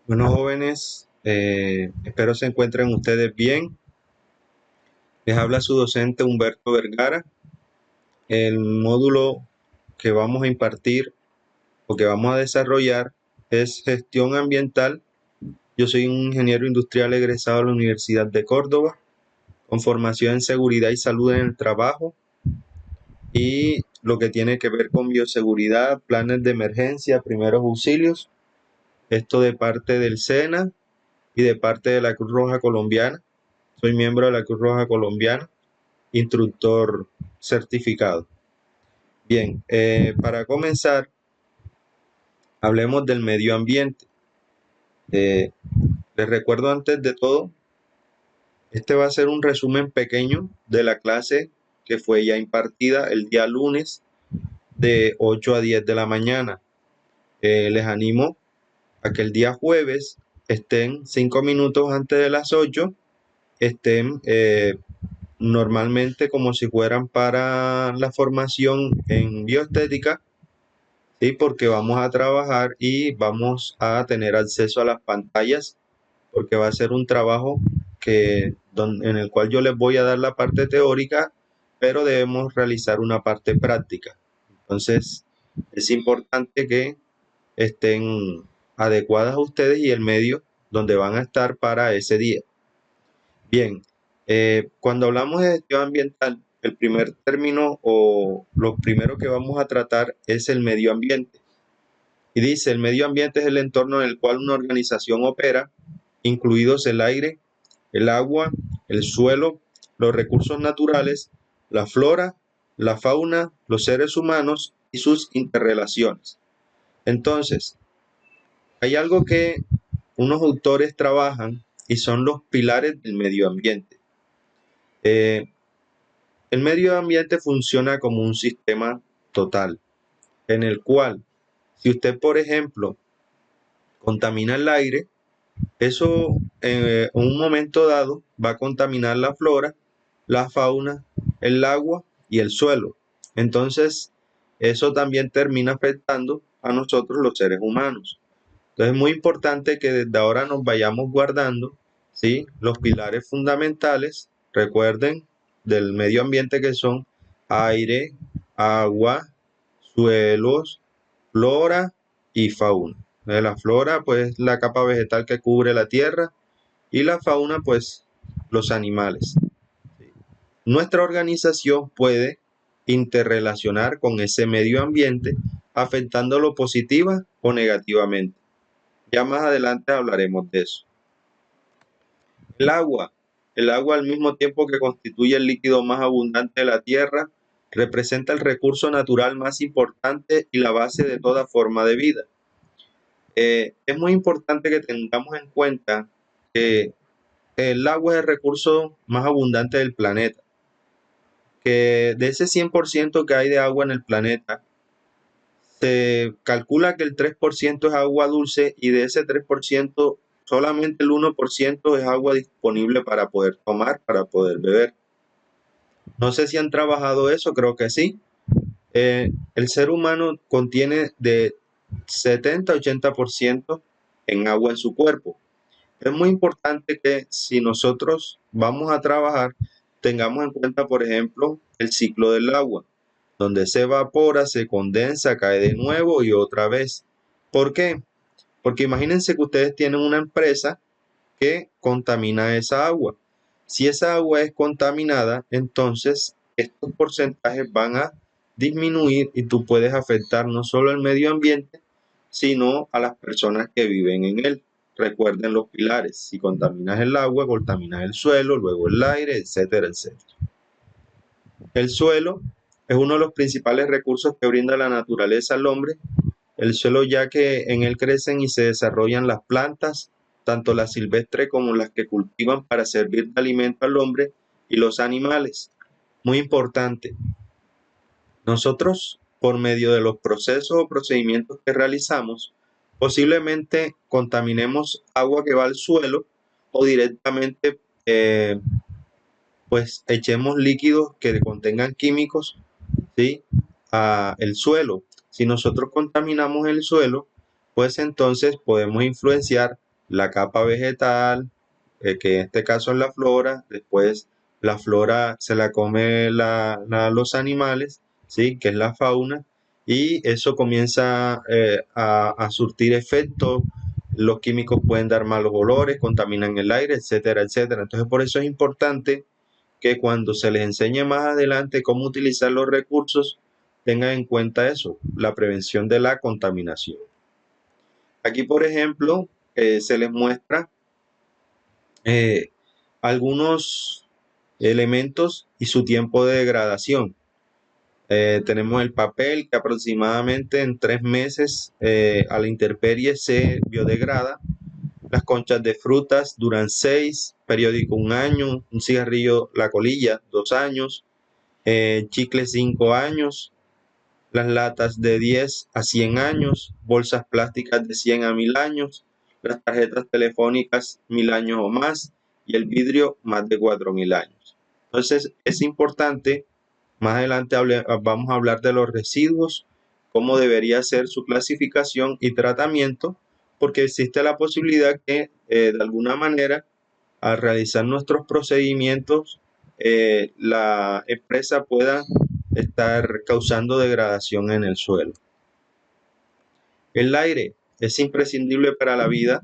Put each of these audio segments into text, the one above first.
Bueno, jóvenes, espero se encuentren ustedes bien. Les habla su docente Humberto Vergara. El módulo que vamos a impartir o que vamos a desarrollar es gestión ambiental. Yo soy un ingeniero industrial egresado de la Universidad de Córdoba, con formación en seguridad y salud en el trabajo y lo que tiene que ver con bioseguridad, planes de emergencia, primeros auxilios. Esto de parte del SENA y de parte de la Cruz Roja Colombiana. Soy miembro de la Cruz Roja Colombiana, instructor certificado. Bien, para comenzar, hablemos del medio ambiente. Les recuerdo antes de todo, este va a ser un resumen pequeño de la clase que fue ya impartida el día lunes de 8 a 10 de la mañana. Les animo a que el día jueves estén 5 minutos antes de las 8, estén normalmente como si fueran para la formación en bioestética, ¿sí? Porque vamos a trabajar y vamos a tener acceso a las pantallas, porque va a ser un trabajo en el cual yo les voy a dar la parte teórica, pero debemos realizar una parte práctica. Entonces, es importante que estén adecuadas a ustedes y el medio donde van a estar para ese día. Bien, cuando hablamos de gestión ambiental, el primer término o lo primero que vamos a tratar es el medio ambiente. Y dice, el medio ambiente es el entorno en el cual una organización opera, incluidos el aire, el agua, el suelo, los recursos naturales, la flora, la fauna, los seres humanos y sus interrelaciones. Entonces, hay algo que unos autores trabajan y son los pilares del medio ambiente. El medio ambiente funciona como un sistema total, en el cual, si usted, por ejemplo, contamina el aire, eso en un momento dado va a contaminar la flora, la fauna, el agua y el suelo. Entonces, eso también termina afectando a nosotros los seres humanos. Entonces, es muy importante que desde ahora nos vayamos guardando, ¿sí?, los pilares fundamentales, recuerden, del medio ambiente, que son aire, agua, suelos, flora y fauna. La flora, pues, la capa vegetal que cubre la tierra, y la fauna, pues, los animales. Nuestra organización puede interrelacionar con ese medio ambiente, afectándolo positiva o negativamente. Ya más adelante hablaremos de eso. El agua. El agua, al mismo tiempo que constituye el líquido más abundante de la Tierra, representa el recurso natural más importante y la base de toda forma de vida. Es muy importante que tengamos en cuenta que el agua es el recurso más abundante del planeta, que de ese 100% que hay de agua en el planeta, se calcula que el 3% es agua dulce, y de ese 3% solamente el 1% es agua disponible para poder tomar, para poder beber. No sé si han trabajado eso, creo que sí. El ser humano contiene de 70 a 80% en agua en su cuerpo. Es muy importante que, si nosotros vamos a trabajar, tengamos en cuenta, por ejemplo, el ciclo del agua, donde se evapora, se condensa, cae de nuevo y otra vez. ¿Por qué? Porque imagínense que ustedes tienen una empresa que contamina esa agua. Si esa agua es contaminada, entonces estos porcentajes van a disminuir y tú puedes afectar no solo al medio ambiente, sino a las personas que viven en él. Recuerden los pilares: si contaminas el agua, contaminas el suelo, luego el aire, etcétera, etcétera. El suelo es uno de los principales recursos que brinda la naturaleza al hombre. El suelo, ya que en él crecen y se desarrollan las plantas, tanto las silvestres como las que cultivan para servir de alimento al hombre y los animales. Muy importante, nosotros, por medio de los procesos o procedimientos que realizamos, posiblemente contaminemos agua que va al suelo, o directamente pues echemos líquidos que contengan químicos, ¿sí?, a el suelo. Si nosotros contaminamos el suelo, pues entonces podemos influenciar la capa vegetal, que en este caso es la flora, después la flora se la come los animales, ¿sí? Que es la fauna, y eso comienza a surtir efecto. Los químicos pueden dar malos olores, contaminan el aire, etcétera, etcétera. Entonces, por eso es importante que cuando se les enseñe más adelante cómo utilizar los recursos, tengan en cuenta eso, la prevención de la contaminación. Aquí, por ejemplo, se les muestra eh, algunos elementos y su tiempo de degradación. Tenemos el papel que aproximadamente en 3 meses a la intemperie se biodegrada. Las conchas de frutas duran 6, periódico 1 año, un cigarrillo, la colilla, 2 años, chicle 5 años, las latas de 10 a 100 años, bolsas plásticas de 100 a 1000 años, las tarjetas telefónicas 1000 años o más y el vidrio más de 4000 años. Entonces es importante, más adelante vamos a hablar de los residuos, cómo debería ser su clasificación y tratamiento, porque existe la posibilidad que de alguna manera al realizar nuestros procedimientos la empresa pueda estar causando degradación en el suelo. El aire es imprescindible para la vida,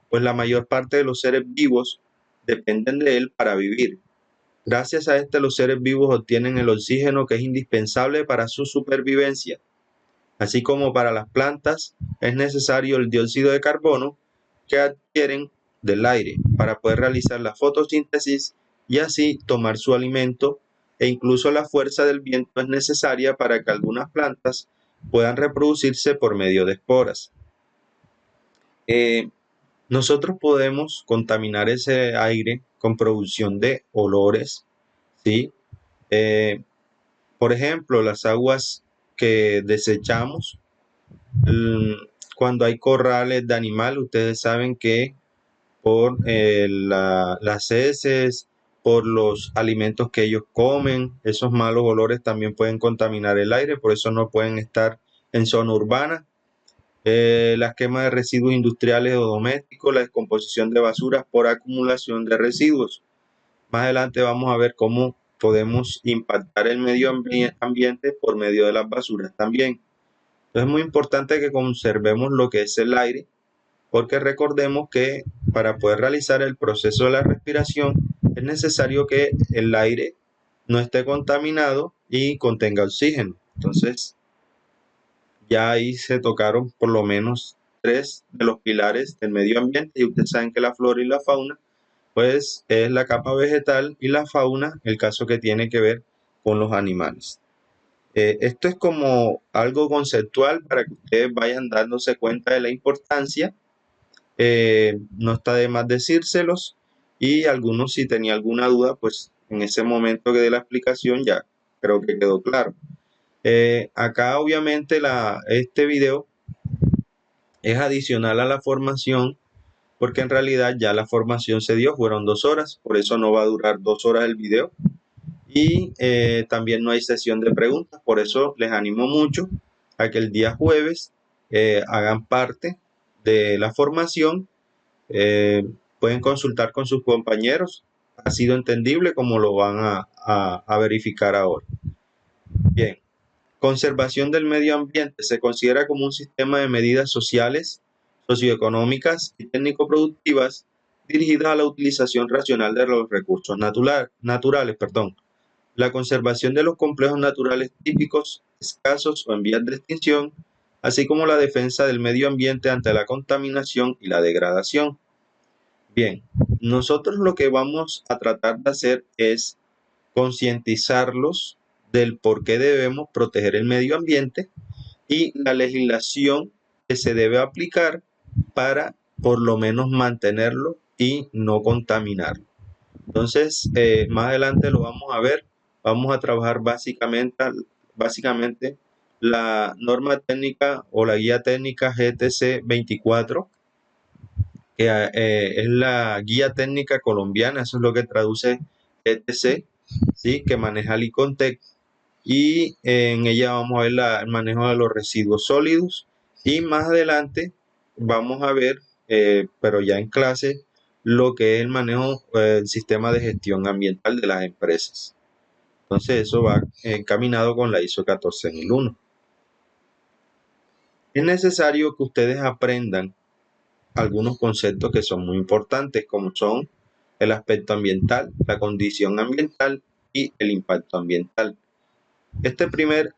pues la mayor parte de los seres vivos dependen de él para vivir. Gracias a este, los seres vivos obtienen el oxígeno que es indispensable para su supervivencia. Así como para las plantas es necesario el dióxido de carbono que adquieren del aire para poder realizar la fotosíntesis y así tomar su alimento, e incluso la fuerza del viento es necesaria para que algunas plantas puedan reproducirse por medio de esporas. Nosotros podemos contaminar ese aire con producción de olores, ¿sí? Por ejemplo, las aguas que desechamos, cuando hay corrales de animales, ustedes saben que por las heces, por los alimentos que ellos comen, esos malos olores también pueden contaminar el aire, por eso no pueden estar en zona urbana. Las quemas de residuos industriales o domésticos, la descomposición de basuras por acumulación de residuos. Más adelante vamos a ver cómo podemos impactar el medio ambiente por medio de las basuras también. Entonces es muy importante que conservemos lo que es el aire, porque recordemos que para poder realizar el proceso de la respiración es necesario que el aire no esté contaminado y contenga oxígeno. Entonces ya ahí se tocaron por lo menos 3 de los pilares del medio ambiente, y ustedes saben que la flora y la fauna pues es la capa vegetal, y la fauna el caso que tiene que ver con los animales. Esto es como algo conceptual para que ustedes vayan dándose cuenta de la importancia. No está de más decírselos, y algunos, si tenía alguna duda, pues en ese momento que dé la explicación ya creo que quedó claro. Acá obviamente este video es adicional a la formación, porque en realidad ya la formación se dio, fueron 2 horas, por eso no va a durar 2 horas el video. Y también no hay sesión de preguntas, por eso les animo mucho a que el día jueves hagan parte de la formación. Pueden consultar con sus compañeros. Ha sido entendible, como lo van a verificar ahora. Bien, conservación del medio ambiente se considera como un sistema de medidas sociales, socioeconómicas y técnico-productivas dirigidas a la utilización racional de los recursos naturales. La conservación de los complejos naturales típicos, escasos o en vías de extinción, así como la defensa del medio ambiente ante la contaminación y la degradación. Bien, nosotros lo que vamos a tratar de hacer es concientizarlos del por qué debemos proteger el medio ambiente y la legislación que se debe aplicar para por lo menos mantenerlo y no contaminarlo. Entonces, más adelante lo vamos a ver. Vamos a trabajar básicamente la norma técnica o la guía técnica GTC 24, que es la guía técnica colombiana, eso es lo que traduce GTC, ¿sí? Que maneja el ICONTEC, y en ella vamos a ver el manejo de los residuos sólidos, y más adelante vamos a ver pero ya en clase, lo que es el manejo del sistema de gestión ambiental de las empresas. Entonces eso va encaminado con la ISO 14001. Es necesario que ustedes aprendan algunos conceptos que son muy importantes, como son el aspecto ambiental, la condición ambiental y el impacto ambiental. Este primer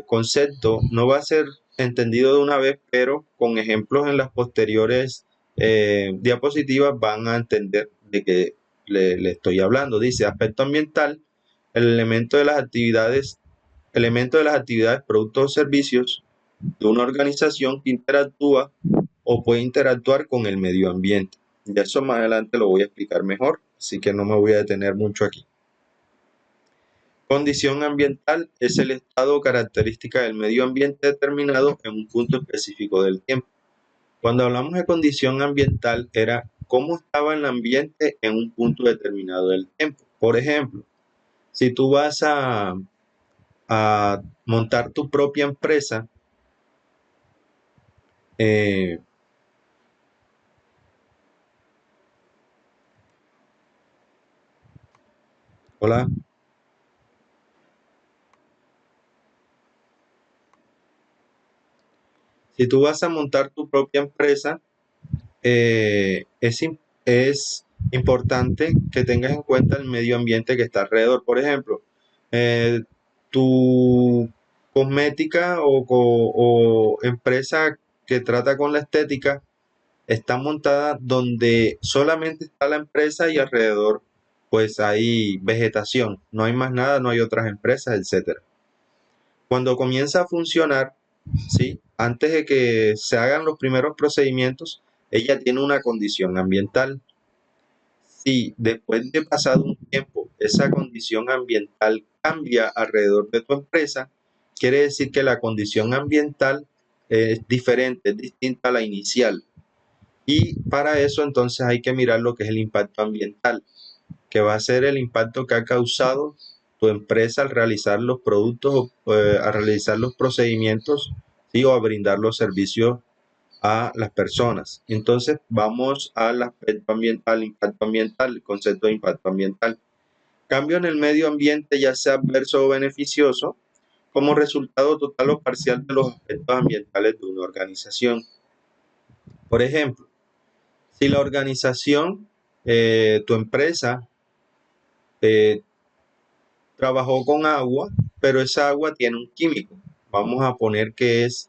concepto no va a ser entendido de una vez, pero con ejemplos en las posteriores diapositivas van a entender de qué le estoy hablando. Dice aspecto ambiental, el elemento de las actividades, productos o servicios de una organización que interactúa o puede interactuar con el medio ambiente. Y eso más adelante lo voy a explicar mejor, así que no me voy a detener mucho aquí. Condición ambiental es el estado o característica del medio ambiente determinado en un punto específico del tiempo. Cuando hablamos de condición ambiental era cómo estaba el ambiente en un punto determinado del tiempo. Por ejemplo, si tú vas a montar tu propia empresa, hola, si tú vas a montar tu propia empresa, es importante que tengas en cuenta el medio ambiente que está alrededor. Por ejemplo, tu cosmética o empresa que trata con la estética está montada donde solamente está la empresa y alrededor pues hay vegetación, no hay más nada, no hay otras empresas, etcétera. Cuando comienza a funcionar, ¿sí? Antes de que se hagan los primeros procedimientos, ella tiene una condición ambiental. Si después de pasado un tiempo esa condición ambiental cambia alrededor de tu empresa, quiere decir que la condición ambiental es diferente, es distinta a la inicial. Y para eso entonces hay que mirar lo que es el impacto ambiental, que va a ser el impacto que ha causado tu empresa al realizar los productos, a realizar los procedimientos, ¿sí? O a brindar los servicios a las personas. Entonces vamos al aspecto ambiental, impacto ambiental, el concepto de impacto ambiental. Cambio en el medio ambiente, ya sea adverso o beneficioso, como resultado total o parcial de los aspectos ambientales de una organización. Por ejemplo, si la organización, tu empresa, eh, trabajó con agua, pero esa agua tiene un químico. Vamos a poner que es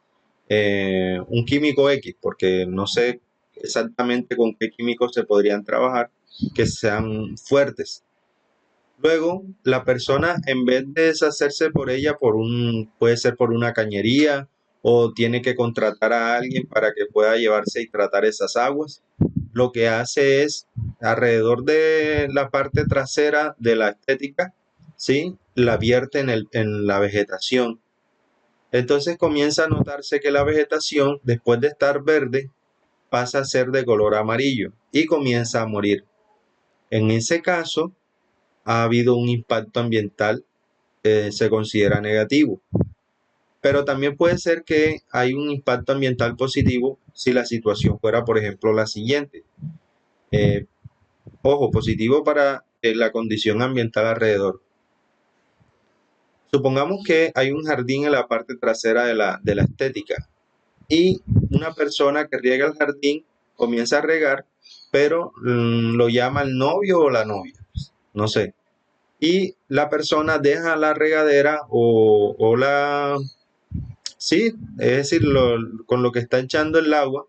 un químico X, porque no sé exactamente con qué químicos se podrían trabajar que sean fuertes. Luego, la persona, en vez de deshacerse por ella, puede ser por una cañería o tiene que contratar a alguien para que pueda llevarse y tratar esas aguas, lo que hace es, alrededor de la parte trasera de la estética, ¿sí? La vierte en la vegetación. Entonces comienza a notarse que la vegetación, después de estar verde, pasa a ser de color amarillo y comienza a morir. En ese caso, ha habido un impacto ambiental que se considera negativo. Pero también puede ser que hay un impacto ambiental positivo si la situación fuera, por ejemplo, la siguiente. Eh, Ojo, positivo para la condición ambiental alrededor. Supongamos que hay un jardín en la parte trasera de la estética y una persona que riega el jardín comienza a regar, pero lo llama el novio o la novia, no sé. Y la persona deja la regadera sí, es decir, con lo que está echando el agua,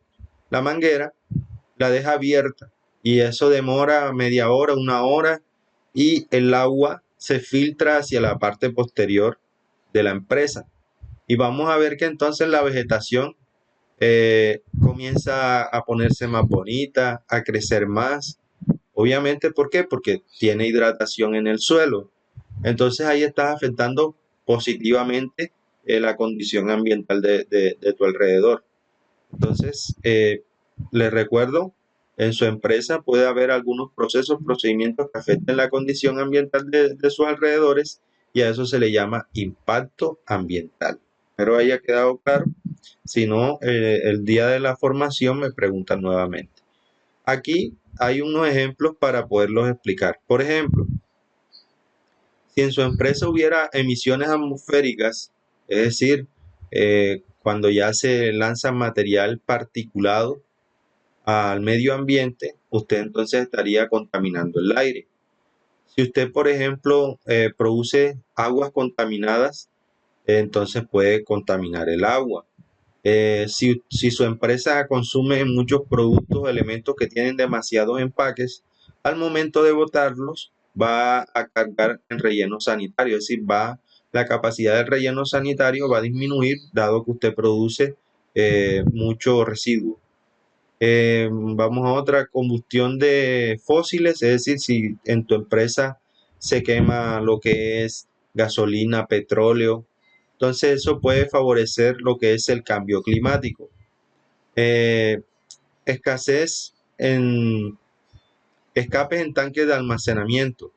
la manguera, la deja abierta y eso demora media hora, una hora y el agua se filtra hacia la parte posterior de la empresa. Y vamos a ver que entonces la vegetación comienza a ponerse más bonita, a crecer más. Obviamente, ¿por qué? Porque tiene hidratación en el suelo. Entonces ahí estás afectando positivamente la condición ambiental de tu alrededor. Entonces, les recuerdo, en su empresa puede haber algunos procesos, procedimientos que afecten la condición ambiental de sus alrededores y a eso se le llama impacto ambiental. Espero haya quedado claro. Si no, el día de la formación me preguntan nuevamente. Aquí hay unos ejemplos para poderlos explicar. Por ejemplo, si en su empresa hubiera emisiones atmosféricas, es decir, cuando ya se lanza material particulado al medio ambiente, usted entonces estaría contaminando el aire. Si usted, por ejemplo, produce aguas contaminadas, entonces puede contaminar el agua. Si su empresa consume muchos productos o elementos que tienen demasiados empaques, al momento de botarlos va a cargar en relleno sanitario, es decir, la capacidad del relleno sanitario va a disminuir dado que usted produce mucho residuo. Vamos a otra, combustión de fósiles, es decir, si en tu empresa se quema lo que es gasolina, petróleo, entonces eso puede favorecer lo que es el cambio climático. Eh, escasez en escapes en tanques de almacenamiento.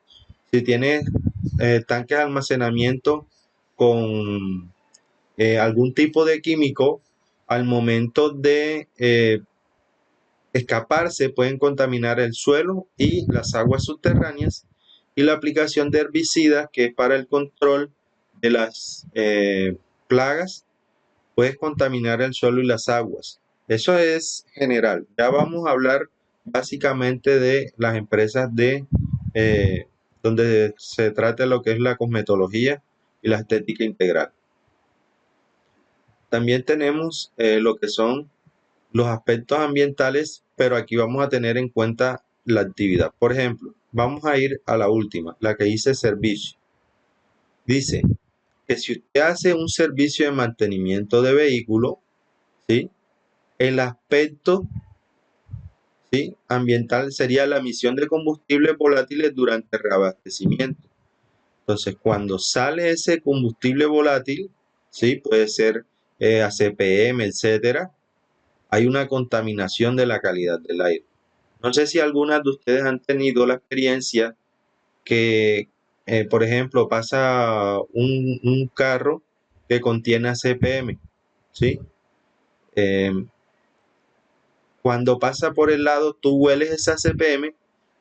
Si tienes tanques de almacenamiento con algún tipo de químico, al momento de escaparse pueden contaminar el suelo y las aguas subterráneas, y la aplicación de herbicidas, que es para el control de las plagas, puede contaminar el suelo y las aguas. Eso es general. Ya vamos a hablar básicamente de las empresas donde se trata lo que es la cosmetología y la estética integral. También tenemos lo que son los aspectos ambientales, pero aquí vamos a tener en cuenta la actividad. Por ejemplo, vamos a ir a la última, la que dice servicio. Dice que si usted hace un servicio de mantenimiento de vehículo, ¿sí? El aspecto, ¿sí?, ambiental sería la emisión de combustibles volátiles durante el reabastecimiento. Entonces, cuando sale ese combustible volátil, ¿sí?, puede ser ACPM, etcétera, hay una contaminación de la calidad del aire. No sé si algunas de ustedes han tenido la experiencia que, por ejemplo, pasa un carro que contiene ACPM, ¿sí? Cuando pasa por el lado, tú hueles esa CPM,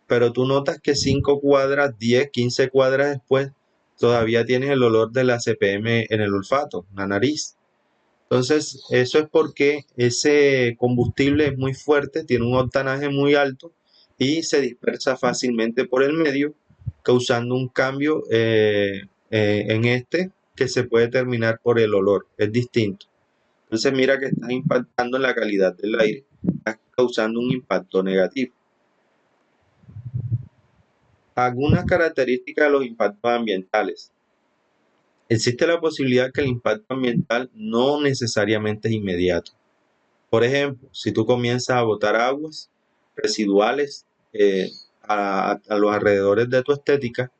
pero tú notas que 5 cuadras, 10, 15 cuadras después, todavía tienes el olor de la CPM en el olfato, la nariz. Entonces, eso es porque ese combustible es muy fuerte, tiene un octanaje muy alto y se dispersa fácilmente por el medio, causando un cambio en este que se puede determinar por el olor, es distinto. Entonces mira que estás impactando en la calidad del aire, estás causando un impacto negativo. Algunas características de los impactos ambientales. Existe la posibilidad que el impacto ambiental no necesariamente es inmediato. Por ejemplo, si tú comienzas a botar aguas residuales a los alrededores de tu estética,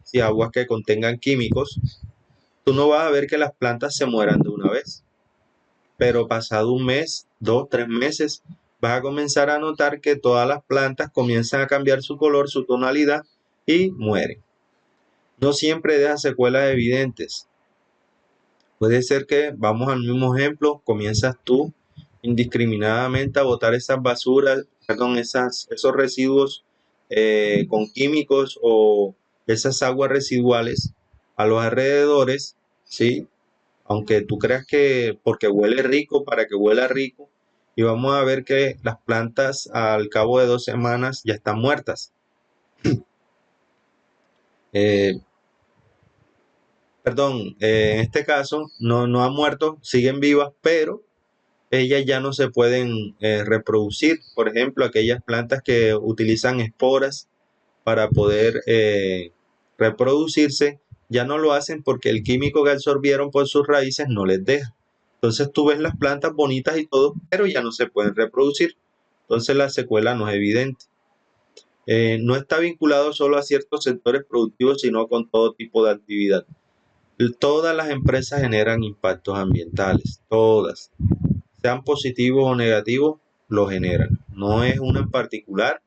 si aguas que contengan químicos, tú no vas a ver que las plantas se mueran de una vez. Pero pasado un mes, 2, 3 meses, vas a comenzar a notar que todas las plantas comienzan a cambiar su color, su tonalidad y mueren. No siempre deja secuelas evidentes. Puede ser que, vamos al mismo ejemplo, comienzas tú indiscriminadamente a botar esas basuras, perdón, esos residuos con químicos o esas aguas residuales a los alrededores, ¿sí? Aunque tú creas que porque huele rico, para que huela rico, y vamos a ver que las plantas al cabo de 2 semanas ya están muertas. Eh, en este caso no han muerto, siguen vivas, pero ellas ya no se pueden reproducir. Por ejemplo, aquellas plantas que utilizan esporas para poder reproducirse, ya no lo hacen porque el químico que absorbieron por sus raíces no les deja. Entonces tú ves las plantas bonitas y todo, pero ya no se pueden reproducir. Entonces la secuela no es evidente. No está vinculado solo a ciertos sectores productivos, sino con todo tipo de actividad. Todas las empresas generan impactos ambientales, todas, sean positivos o negativos, lo generan. No es una en particular.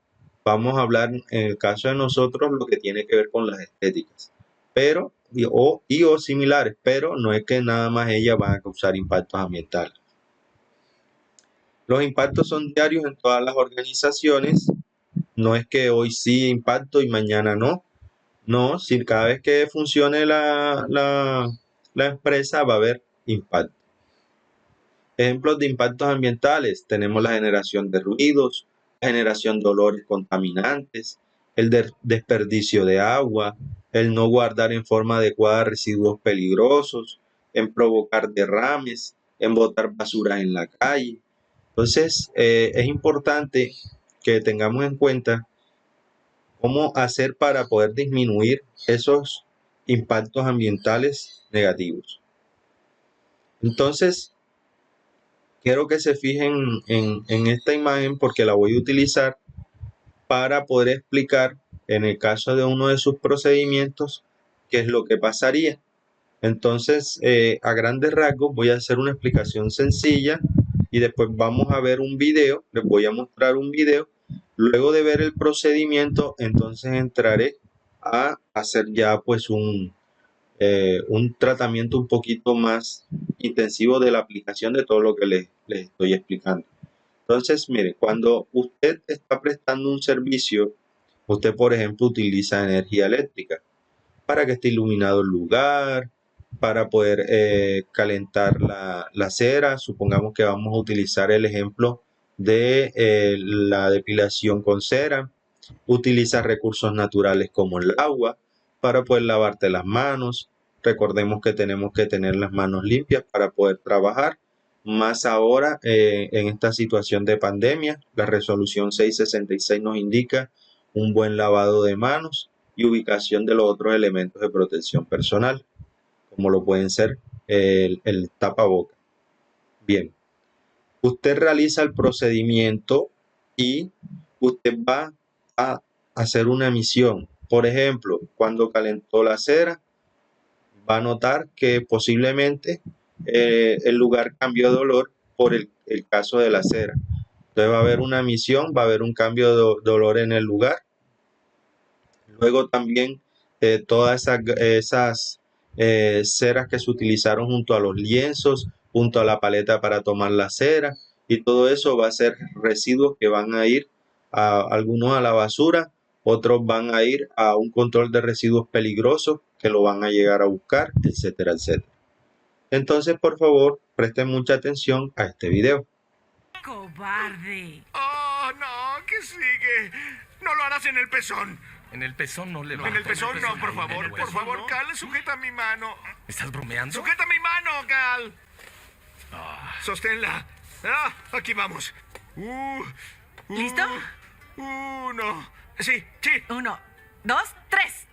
Vamos a hablar en el caso de nosotros lo que tiene que ver con las estéticas, pero o similares, pero no es que nada más ellas van a causar impactos ambientales. Los impactos son diarios en todas las organizaciones. No es que hoy sí impacto y mañana no. No, si cada vez que funcione la empresa va a haber impacto. Ejemplos de impactos ambientales, tenemos la generación de ruidos, la generación de olores contaminantes, el desperdicio de agua, el no guardar en forma adecuada residuos peligrosos, en provocar derrames, en botar basura en la calle. Entonces, es importante que tengamos en cuenta cómo hacer para poder disminuir esos impactos ambientales negativos. Entonces, quiero que se fijen en esta imagen porque la voy a utilizar para poder explicar en el caso de uno de sus procedimientos qué es lo que pasaría. Entonces, a grandes rasgos voy a hacer una explicación sencilla y después vamos a ver un video, les voy a mostrar un video. Luego de ver el procedimiento, entonces entraré a hacer ya pues un tratamiento un poquito más intensivo de la aplicación de todo lo que les estoy explicando. Entonces, mire, cuando usted está prestando un servicio, usted, por ejemplo, utiliza energía eléctrica para que esté iluminado el lugar, para poder calentar la cera. Supongamos que vamos a utilizar el ejemplo de la depilación con cera. Utiliza recursos naturales como el agua para poder lavarte las manos. Recordemos que tenemos que tener las manos limpias para poder trabajar. Más ahora en esta situación de pandemia, la resolución 666 nos indica un buen lavado de manos y ubicación de los otros elementos de protección personal, como lo pueden ser el tapaboca. Bien, usted realiza el procedimiento y usted va a hacer una misión. Por ejemplo, cuando calentó la cera, va a notar que posiblemente el lugar cambió de olor por el caso de la cera. Entonces va a haber una emisión, va a haber un cambio de olor en el lugar. Luego también todas esas ceras que se utilizaron junto a los lienzos, junto a la paleta para tomar la cera, y todo eso va a ser residuos que van a ir algunos a la basura, otros van a ir a un control de residuos peligrosos que lo van a llegar a buscar, etcétera, etcétera. Entonces, por favor, presten mucha atención a este video. ¡Cobarde! ¡Oh, no! ¿Qué sigue? No lo harás en el pezón. En el pezón no le va. En el pezón no, por En favor. el Por pezón favor, no. Cal, sujeta mi mano. ¿Estás bromeando? ¡Sujeta mi mano, Cal! Sosténla. Aquí vamos. ¿Listo? Uno. Sí, sí. 1, 2, 3.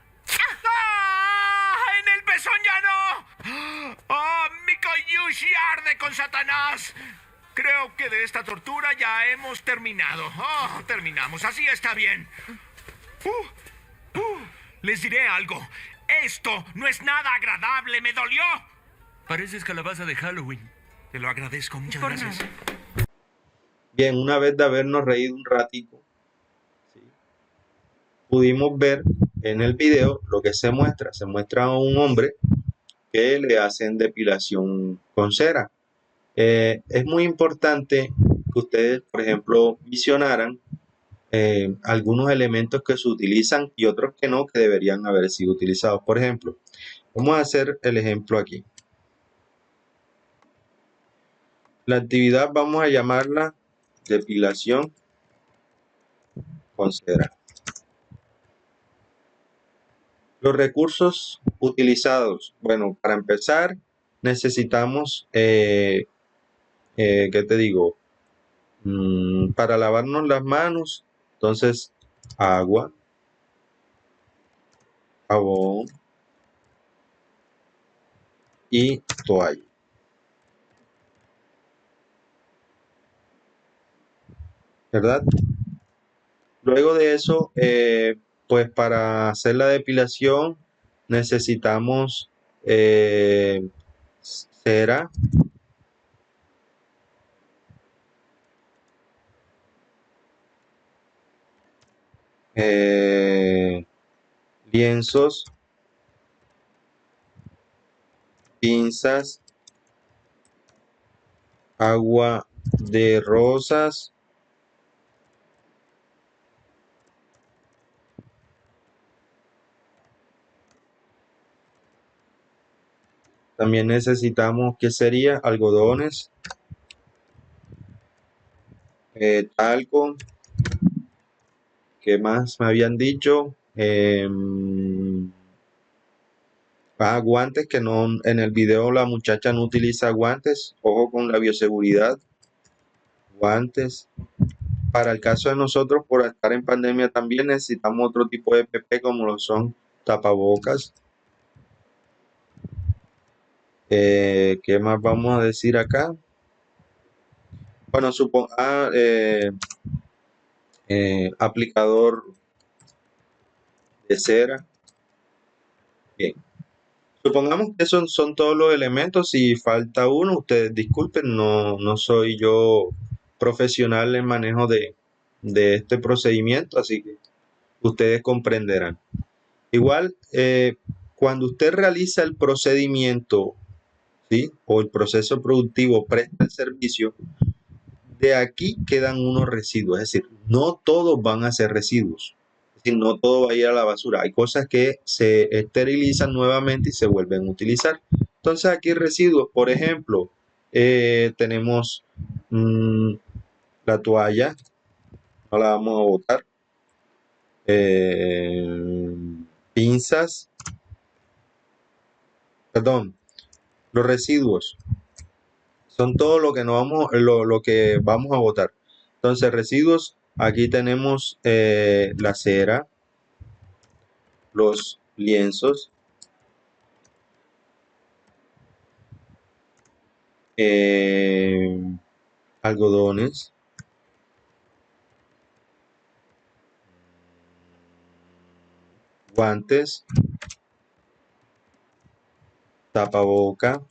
¡En el pezón ya no! ¡Oh, mi Koyushi arde con Satanás! Creo que de esta tortura ya hemos terminado. Oh, terminamos. Así está bien. Les diré algo. Esto no es nada agradable. ¡Me dolió! Pareces calabaza de Halloween. Te lo agradezco. Muchas Por gracias. nada. Bien, una vez de habernos reído un ratito, ¿sí?, pudimos ver en el video lo que se muestra. Se muestra a un hombre que le hacen depilación con cera. Es muy importante que ustedes, por ejemplo, visionaran algunos elementos que se utilizan y otros que no, que deberían haber sido utilizados. Por ejemplo, vamos a hacer el ejemplo aquí. La actividad vamos a llamarla depilación con cera. Los recursos utilizados. Bueno, para empezar necesitamos, ¿qué te digo? Para lavarnos las manos, entonces agua, jabón y toalla. ¿Verdad? Luego de eso, pues para hacer la depilación necesitamos cera, lienzos, pinzas, agua de rosas. También necesitamos, ¿qué sería? Algodones, talco. ¿Qué más me habían dicho? Guantes, que no, en el video la muchacha no utiliza guantes. Ojo con la bioseguridad. Guantes. Para el caso de nosotros, por estar en pandemia, también necesitamos otro tipo de PP, como lo son tapabocas. ¿Qué más vamos a decir acá? Bueno, aplicador de cera. Bien. Supongamos que esos son todos los elementos. Si falta uno, ustedes disculpen, no soy yo profesional en manejo de este procedimiento, así que ustedes comprenderán. Igual, cuando usted realiza el procedimiento, ¿sí? O el proceso productivo, presta el servicio, de aquí quedan unos residuos, es decir, no todos van a ser residuos, es decir, no todo va a ir a la basura, hay cosas que se esterilizan nuevamente y se vuelven a utilizar. Entonces aquí residuos, por ejemplo, tenemos la toalla, no la vamos a botar, pinzas, perdón, los residuos son todo lo que no vamos, lo que vamos a botar. Entonces, residuos, aquí tenemos la cera, los lienzos, algodones, guantes, tapaboca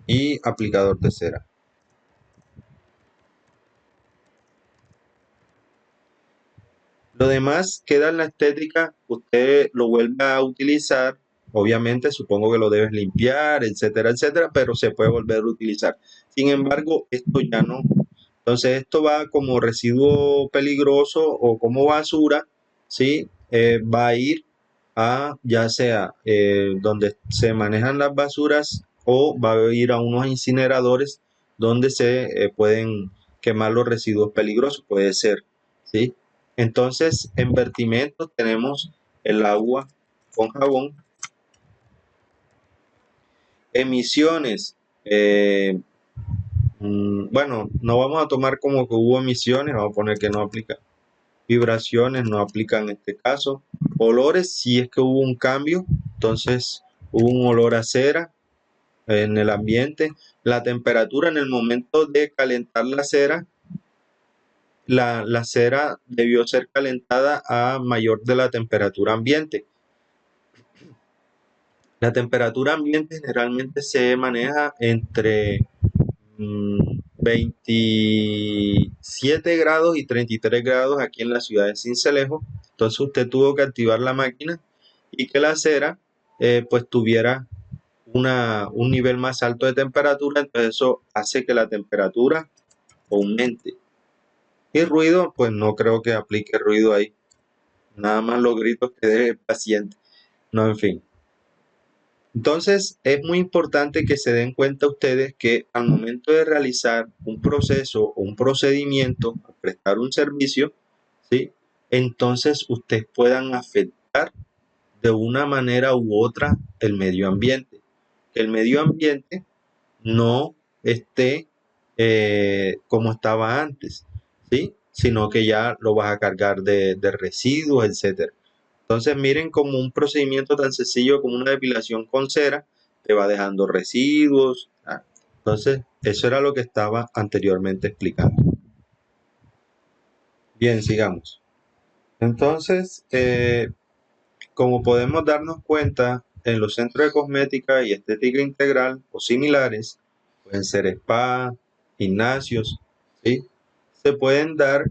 y aplicador de cera. Lo demás queda en la estética, usted lo vuelve a utilizar, obviamente supongo que lo debes limpiar, etcétera, etcétera, pero se puede volver a utilizar. Sin embargo, esto ya no. Entonces esto va como residuo peligroso o como basura, ¿sí? Va a ir a ya sea donde se manejan las basuras o va a ir a unos incineradores donde se pueden quemar los residuos peligrosos, puede ser, ¿sí? Entonces, en vertimentos tenemos el agua con jabón. Emisiones. Bueno, no vamos a tomar como que hubo emisiones, vamos a poner que no aplica. Vibraciones no aplican en este caso. Olores, si es que hubo un cambio, entonces hubo un olor a cera en el ambiente. La temperatura en el momento de calentar la cera, la cera debió ser calentada a mayor de la temperatura ambiente. La temperatura ambiente generalmente se maneja entre 27 grados y 33 grados aquí en la ciudad de Sincelejo. Entonces usted tuvo que activar la máquina y que la cera pues tuviera un nivel más alto de temperatura, entonces eso hace que la temperatura aumente. Y ruido, pues no creo que aplique ruido ahí. Nada más los gritos que dé el paciente. No, en fin. Entonces, es muy importante que se den cuenta ustedes que al momento de realizar un proceso o un procedimiento, prestar un servicio, ¿sí? Entonces ustedes puedan afectar de una manera u otra el medio ambiente. Que el medio ambiente no esté como estaba antes, ¿sí? Sino que ya lo vas a cargar de residuos, etcétera. Entonces miren como un procedimiento tan sencillo como una depilación con cera te va dejando residuos. Entonces eso era lo que estaba anteriormente explicando. Bien, sigamos. Entonces, como podemos darnos cuenta, en los centros de cosmética y estética integral o similares, pueden ser spa, gimnasios, ¿sí? Se pueden dar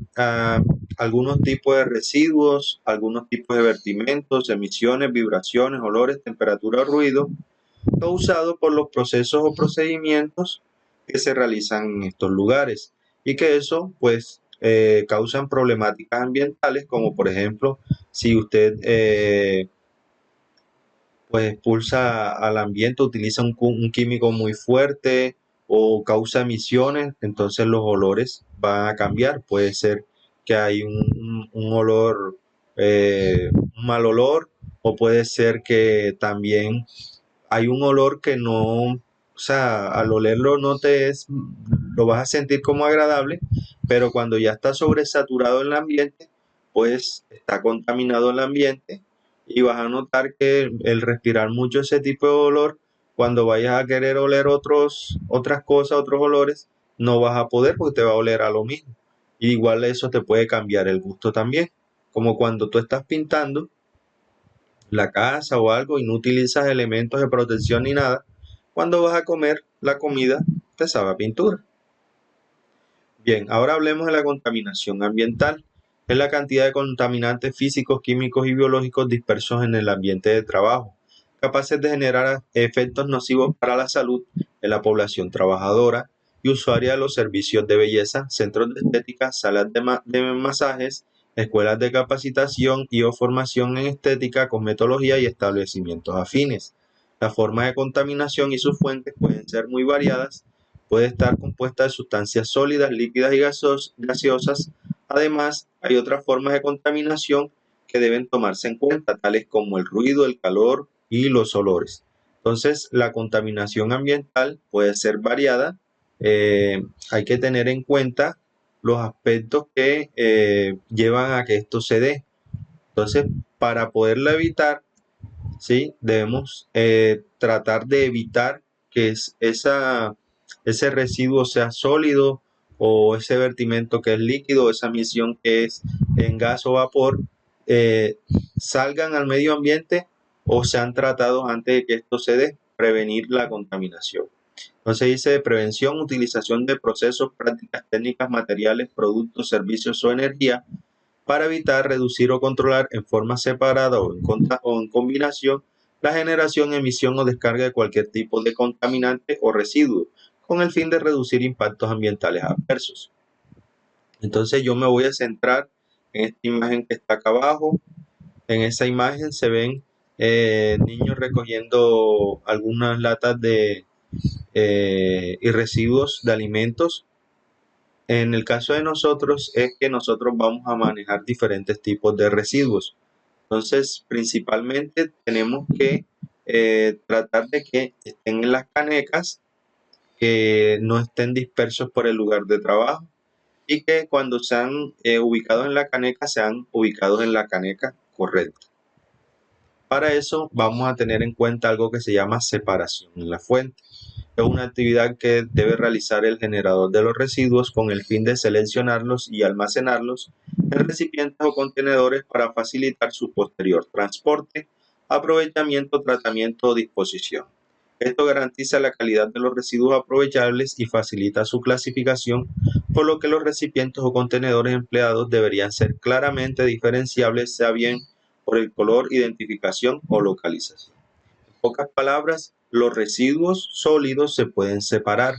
algunos tipos de residuos, algunos tipos de vertimentos, emisiones, vibraciones, olores, temperatura, ruido, causado por los procesos o procedimientos que se realizan en estos lugares y que eso pues causan problemáticas ambientales como por ejemplo si usted pues expulsa al ambiente, utiliza un químico muy fuerte o causa emisiones, entonces los olores van a cambiar. Puede ser que hay un olor, un mal olor, o puede ser que también hay un olor que no, o sea, al olerlo no te es, lo vas a sentir como agradable, pero cuando ya está sobresaturado el ambiente, pues está contaminado el ambiente y vas a notar que el respirar mucho ese tipo de olor, cuando vayas a querer oler otras cosas, otros olores, no vas a poder porque te va a oler a lo mismo. Y igual eso te puede cambiar el gusto también, como cuando tú estás pintando la casa o algo y no utilizas elementos de protección ni nada, cuando vas a comer la comida te sabe a pintura. Bien, ahora hablemos de la contaminación ambiental. Es la cantidad de contaminantes físicos, químicos y biológicos dispersos en el ambiente de trabajo, capaces de generar efectos nocivos para la salud de la población trabajadora y usuaria de los servicios de belleza, centros de estética, salas de masajes, escuelas de capacitación y o formación en estética, cosmetología y establecimientos afines. Las formas de contaminación y sus fuentes pueden ser muy variadas. Puede estar compuesta de sustancias sólidas, líquidas y gaseosas. Además, hay otras formas de contaminación que deben tomarse en cuenta, tales como el ruido, el calor y los olores. Entonces, la contaminación ambiental puede ser variada. Hay que tener en cuenta los aspectos que llevan a que esto se dé. Entonces, para poderla evitar, ¿sí? Debemos tratar de evitar que ese residuo sea sólido o ese vertimento que es líquido, esa emisión que es en gas o vapor, eh, salgan al medio ambiente o sean tratados antes de que esto se dé, prevenir la contaminación. Entonces dice prevención, utilización de procesos, prácticas técnicas, materiales, productos, servicios o energía para evitar, reducir o controlar en forma separada o en combinación la generación, emisión o descarga de cualquier tipo de contaminante o residuo, con el fin de reducir impactos ambientales adversos. Entonces yo me voy a centrar en esta imagen que está acá abajo. En esa imagen se ven niños recogiendo algunas latas y residuos de alimentos. En el caso de nosotros es que nosotros vamos a manejar diferentes tipos de residuos. Entonces, principalmente tenemos que tratar de que estén en las canecas, que no estén dispersos por el lugar de trabajo y que cuando sean ubicados en la caneca, sean ubicados en la caneca correcta. Para eso vamos a tener en cuenta algo que se llama separación en la fuente. Es una actividad que debe realizar el generador de los residuos con el fin de seleccionarlos y almacenarlos en recipientes o contenedores para facilitar su posterior transporte, aprovechamiento, tratamiento o disposición. Esto garantiza la calidad de los residuos aprovechables y facilita su clasificación, por lo que los recipientes o contenedores empleados deberían ser claramente diferenciables, sea bien por el color, identificación o localización. En pocas palabras, los residuos sólidos se pueden separar.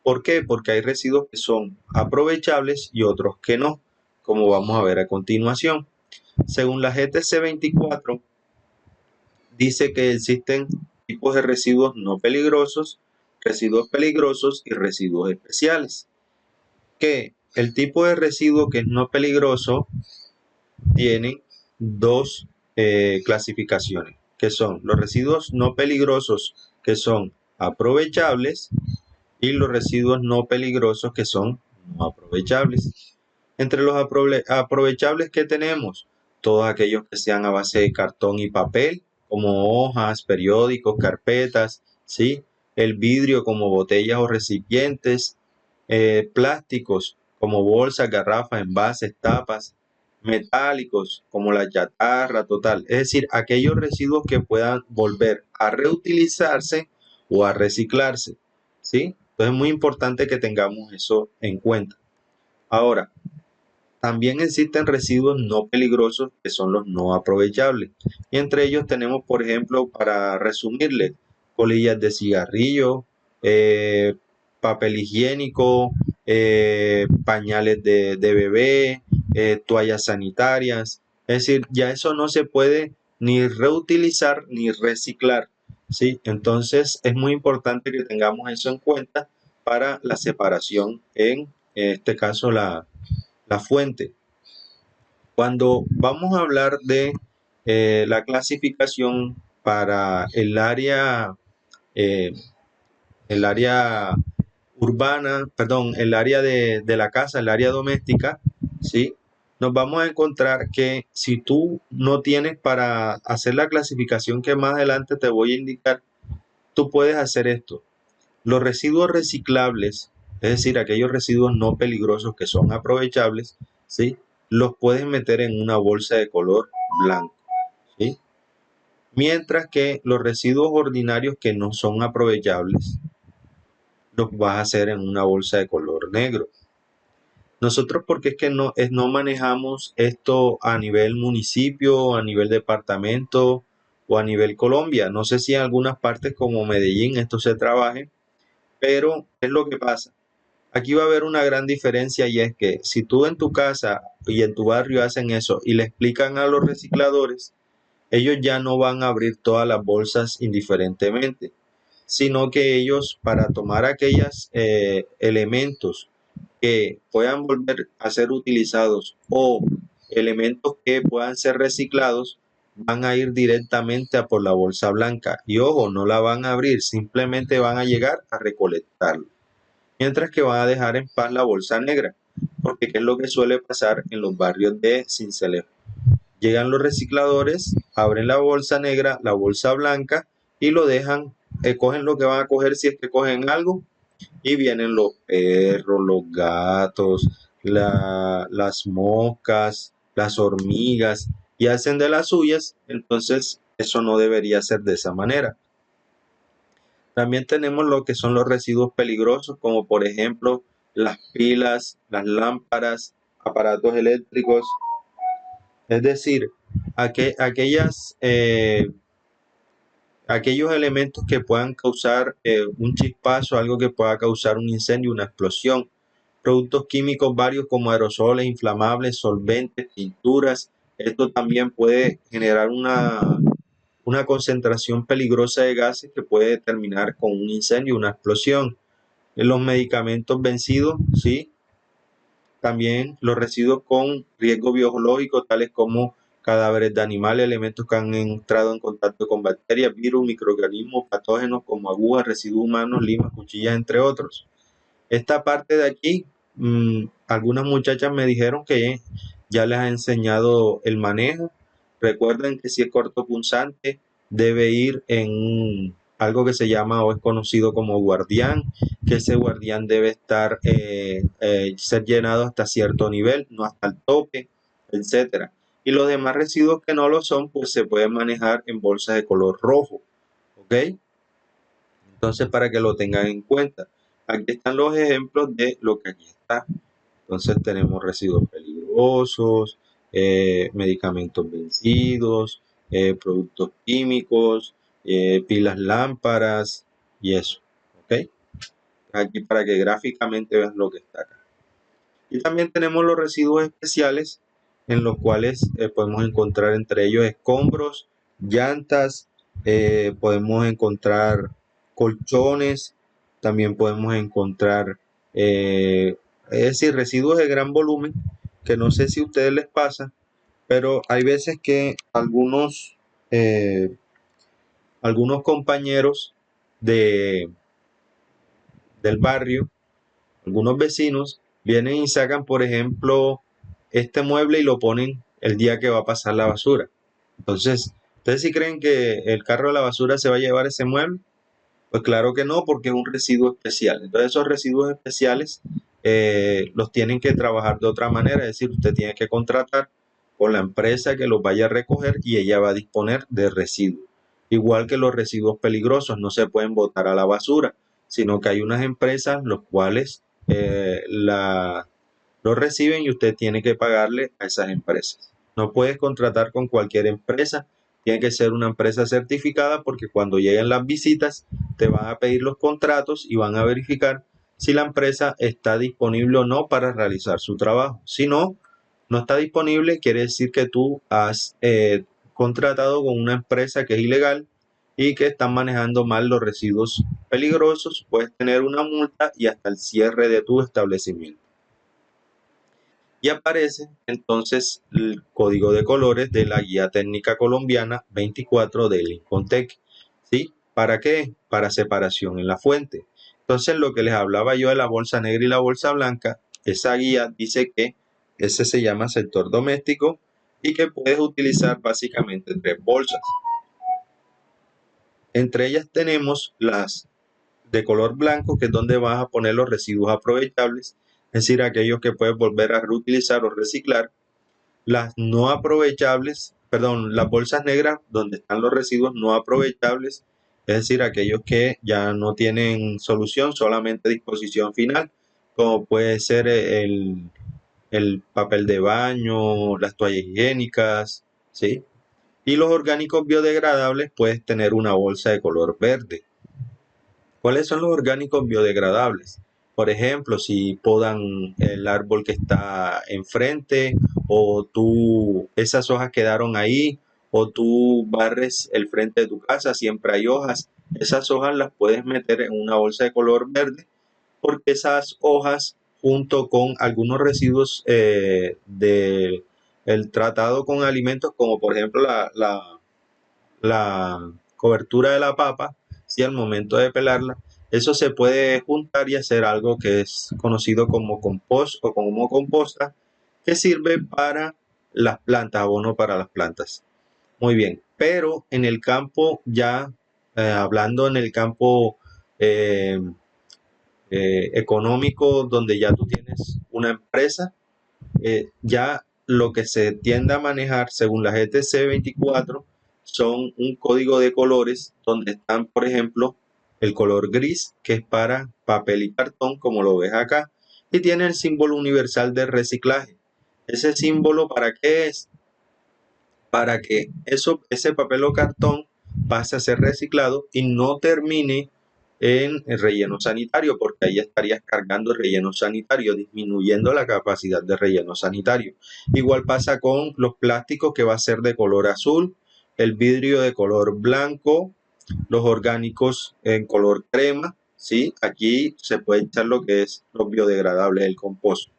¿Por qué? Porque hay residuos que son aprovechables y otros que no, como vamos a ver a continuación. Según la GTC 24, dice que existen tipos de residuos no peligrosos, residuos peligrosos y residuos especiales. Que el tipo de residuo que es no peligroso tiene dos clasificaciones, que son los residuos no peligrosos que son aprovechables y los residuos no peligrosos que son no aprovechables. Entre los aprovechables que tenemos, todos aquellos que sean a base de cartón y papel, como hojas, periódicos, carpetas, ¿sí? El vidrio como botellas o recipientes, plásticos como bolsas, garrafas, envases, tapas, metálicos como la chatarra total, es decir, aquellos residuos que puedan volver a reutilizarse o a reciclarse, ¿sí? Entonces es muy importante que tengamos eso en cuenta. Ahora, también existen residuos no peligrosos que son los no aprovechables. Y entre ellos tenemos, por ejemplo, para resumirles, colillas de cigarrillo, papel higiénico, pañales de bebé, toallas sanitarias. Es decir, ya eso no se puede ni reutilizar ni reciclar, ¿sí? Entonces es muy importante que tengamos eso en cuenta para la separación, en este caso la fuente. Cuando vamos a hablar de la clasificación para eh, el área urbana, perdón, el área de la casa, el área doméstica, ¿sí? Nos vamos a encontrar que si tú no tienes para hacer la clasificación que más adelante te voy a indicar, tú puedes hacer esto. Los residuos reciclables, es decir, aquellos residuos no peligrosos que son aprovechables, ¿sí? Los puedes meter en una bolsa de color blanco, ¿sí? Mientras que los residuos ordinarios que no son aprovechables, los vas a hacer en una bolsa de color negro. Nosotros, porque es que no manejamos esto a nivel municipio, a nivel departamento o a nivel Colombia. No sé si en algunas partes como Medellín esto se trabaje, pero es lo que pasa. Aquí va a haber una gran diferencia, y es que si tú en tu casa y en tu barrio hacen eso y le explican a los recicladores, ellos ya no van a abrir todas las bolsas indiferentemente, sino que ellos, para tomar aquellos elementos que puedan volver a ser utilizados o elementos que puedan ser reciclados, van a ir directamente a por la bolsa blanca. Y ojo, no la van a abrir, simplemente van a llegar a recolectarlo. Mientras que van a dejar en paz la bolsa negra, porque ¿qué es lo que suele pasar en los barrios de Sincelejo? Llegan los recicladores, abren la bolsa negra, la bolsa blanca y lo dejan, cogen lo que van a coger si es que cogen algo, y vienen los perros, los gatos, las moscas, las hormigas, y hacen de las suyas. Entonces eso no debería ser de esa manera. También tenemos lo que son los residuos peligrosos, como por ejemplo las pilas, las lámparas, aparatos eléctricos. Es decir, aquellos elementos que puedan causar un chispazo, algo que pueda causar un incendio, una explosión. Productos químicos varios como aerosoles, inflamables, solventes, pinturas. Esto también puede generar una concentración peligrosa de gases que puede terminar con un incendio, una explosión. Los medicamentos vencidos, ¿sí? También los residuos con riesgo biológico, tales como cadáveres de animales, elementos que han entrado en contacto con bacterias, virus, microorganismos, patógenos como agujas, residuos humanos, limas, cuchillas, entre otros. Esta parte de aquí, algunas muchachas me dijeron que ya les ha enseñado el manejo. Recuerden que si es cortopunzante, debe ir en algo que se llama o es conocido como guardián, que ese guardián debe estar ser llenado hasta cierto nivel, no hasta el tope, etcétera. Y los demás residuos que no lo son, pues se pueden manejar en bolsas de color rojo, ¿ok? Entonces, para que lo tengan en cuenta. Aquí están los ejemplos de lo que aquí está. Entonces tenemos residuos peligrosos, medicamentos vencidos, productos químicos, pilas, lámparas y eso. ¿Ok? Aquí para que gráficamente vean lo que está acá. Y también tenemos los residuos especiales, en los cuales podemos encontrar entre ellos escombros, llantas, podemos encontrar colchones, también podemos encontrar, es decir, residuos de gran volumen, que no sé si a ustedes les pasa, pero hay veces que algunos compañeros del barrio, algunos vecinos, vienen y sacan, por ejemplo, este mueble y lo ponen el día que va a pasar la basura. Entonces, ¿ustedes sí creen que el carro de la basura se va a llevar ese mueble? Pues claro que no, porque es un residuo especial. Entonces esos residuos especiales los tienen que trabajar de otra manera, es decir, usted tiene que contratar con la empresa que los vaya a recoger y ella va a disponer de residuos. Igual que los residuos peligrosos no se pueden botar a la basura, sino que hay unas empresas los cuales lo reciben y usted tiene que pagarle a esas empresas. No puedes contratar con cualquier empresa Tiene que ser una empresa certificada porque cuando lleguen las visitas te van a pedir los contratos y van a verificar si la empresa está disponible o no para realizar su trabajo. Si no, no está disponible, quiere decir que tú has contratado con una empresa que es ilegal y que están manejando mal los residuos peligrosos. Puedes tener una multa y hasta el cierre de tu establecimiento. Y aparece entonces el código de colores de la Guía Técnica Colombiana 24 del INCONTEC. ¿Sí? ¿Para qué? Para separación en la fuente. Entonces, lo que les hablaba yo de la bolsa negra y la bolsa blanca, esa guía dice que ese se llama sector doméstico y que puedes utilizar básicamente 3 bolsas. Entre ellas tenemos las de color blanco, que es donde vas a poner los residuos aprovechables, es decir, aquellos que puedes volver a reutilizar o reciclar. Las no aprovechables, perdón, las bolsas negras donde están los residuos no aprovechables, es decir, aquellos que ya no tienen solución, solamente disposición final, como puede ser el papel de baño, las toallas higiénicas, ¿sí? Y los orgánicos biodegradables, puedes tener una bolsa de color verde. ¿Cuáles son los orgánicos biodegradables? Por ejemplo, si podan el árbol que está enfrente, o esas hojas quedaron ahí, o tú barres el frente de tu casa, siempre hay hojas. Esas hojas las puedes meter en una bolsa de color verde, porque esas hojas, junto con algunos residuos del tratado con alimentos, como por ejemplo la cobertura de la papa, si al momento de pelarla, eso se puede juntar y hacer algo que es conocido como compost o como composta, que sirve para las plantas, abono para las plantas. Muy bien, pero en el campo ya, hablando en el campo eh, económico, donde ya tú tienes una empresa, ya lo que se tiende a manejar según la GTC 24 son un código de colores donde están, por ejemplo, el color gris, que es para papel y cartón, como lo ves acá, y tiene el símbolo universal de reciclaje. Ese símbolo, ¿para qué es? Para que ese papel o cartón pase a ser reciclado y no termine en el relleno sanitario, porque ahí estarías cargando el relleno sanitario, disminuyendo la capacidad de relleno sanitario. Igual pasa con los plásticos, que va a ser de color azul, el vidrio de color blanco, los orgánicos en color crema, ¿sí? Aquí se puede echar lo que es los biodegradables, el compost.